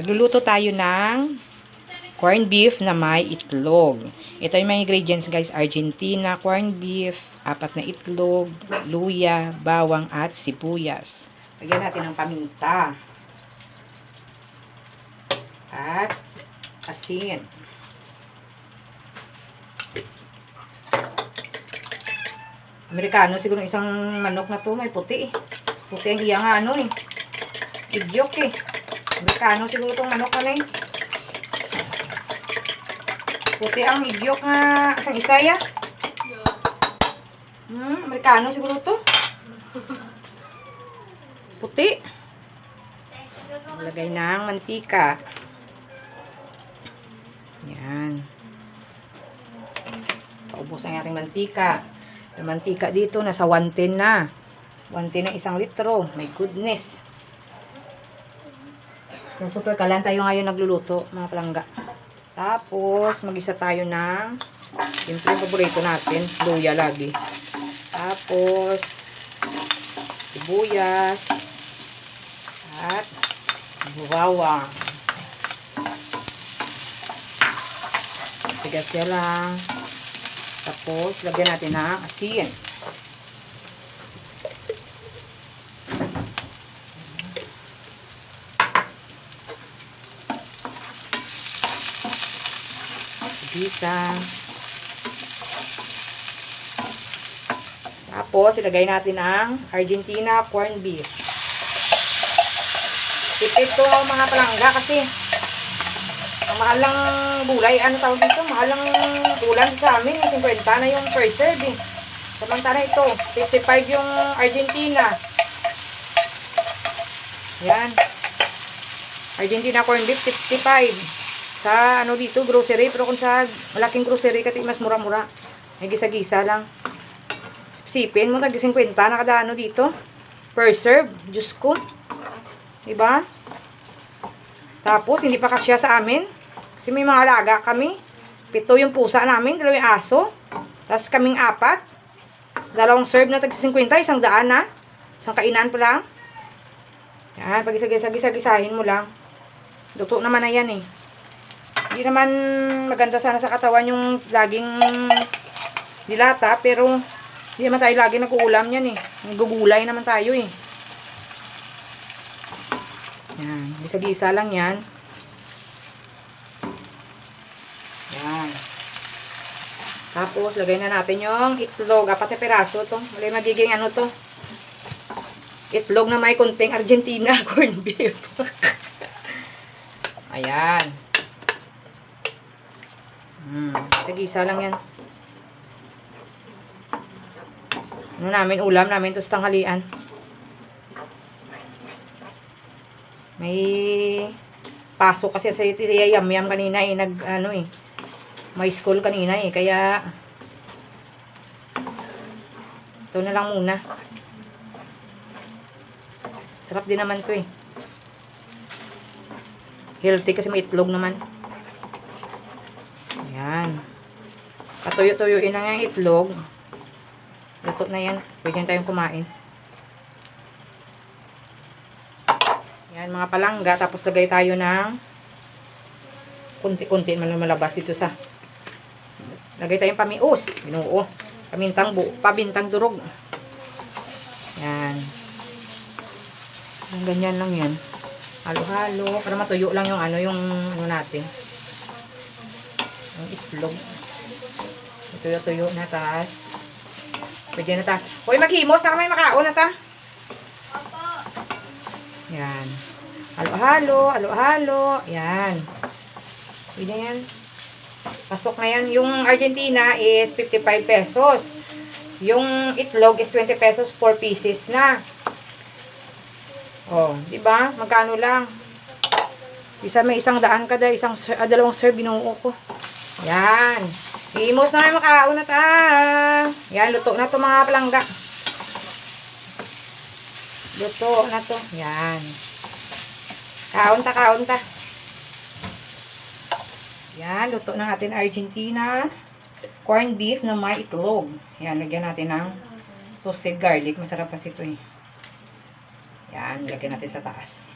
Nagluluto tayo ng corned beef na may itlog. Ito yung mga ingredients guys. Argentina, corned beef, 4 na itlog, luya, bawang at sibuyas. Lagyan natin ng paminta. At asin. Amerikano siguro isang manok na to may puti eh. Puti ang iyang ano eh. Igyok eh. Amerikano siguro itong manok na eh. Puti ang igyok nga isang isaya. Amerikano siguro to. Puti. Lagay ng mantika. Yan. Paubos ang ating mantika. Yung mantika dito nasa 110 na. 110 na 1 litro. My goodness. So, super kalan tayo ngayon nagluluto, mga palangga. Tapos, mag-isa tayo ng siyempre, paborito natin, luya lagi. Tapos, sibuyas at bawang. Tigas yan lang. Tapos, lagyan natin ng asin. Bisa. Tapos, ilagay natin ang Argentina corned beef. Tipid to mga palangga kasi ang mahal lang gulay. Ano tawag dito? Mahal lang ulam sa amin. 50 na yung per serve eh. Samantala ito, 55 yung Argentina. Yan. Argentina corned beef, 55. Sa ano dito, grocery. Pero kung sa malaking grocery, kasi mas mura-mura. May gisa-gisa lang. Sipin mo, tag 50 na kada ano dito. Per serve. Diyos ko. Diba? Tapos, hindi pa kasya sa amin. Kasi may mga alaga kami. 7 yung pusa namin, 2 yung aso. Tapos kaming 4. 2 serve na tag 50, 100 na. Isang kainan pa lang. Yan, pag isa-gisahin mo lang. Luto naman na yan eh. Hindi naman maganda sana sa katawan yung laging dilata, pero hindi naman tayo lagi nag-uulam yan eh. Nagugulay naman tayo eh. Yan, gisa-gisa lang yan. Yan. Tapos, lagay na natin yung itlog. 4 na piraso to. Wala magiging ano to. Itlog na may konting Argentina corned beef. Ayan. Gisa lang yan. Ano namin, ulam namin to sa tanghalian. May pasok kasi sa Tiya Yam kanina eh. Ano eh. May school kanina eh. Kaya ito na lang muna. Sarap din naman to eh. Healthy kasi may itlog naman. Ayan. Patuyo-tuyuin na yung itlog. Luto na yan. Pwede na tayong kumain. Yan mga palangga. Tapos lagay tayo ng kunti-kunti man malabas dito sa. Lagay tayong pamius. Binuo. Pabintang durog. Yan. Ganyan lang yan. Halo-halo. Para matuyo lang yung ano natin. Yung itlog. Tuyo-tuyo na tas. Pwede na ta. Hoy, maghimos na kami makaon na ta. Opo. Yan. Halo-halo, halo-halo. Yan. Pwede yan. Pasok na yan. Yung Argentina is 55 pesos. Yung itlog is 20 pesos, 4 pieces na. Oh, di ba? Magkano lang? Isa may 100 kada, 2 serve binuo ko. Yan. Himos na kayo makaon na ta. Yan, luto na to mga palangga. Luto na to. Yan. Kaon ta. Yan, luto na natin Argentina corned beef na may itlog. Yan, lagyan natin ng toasted garlic. Masarap kasi ito eh. Yan, lagyan natin sa taas.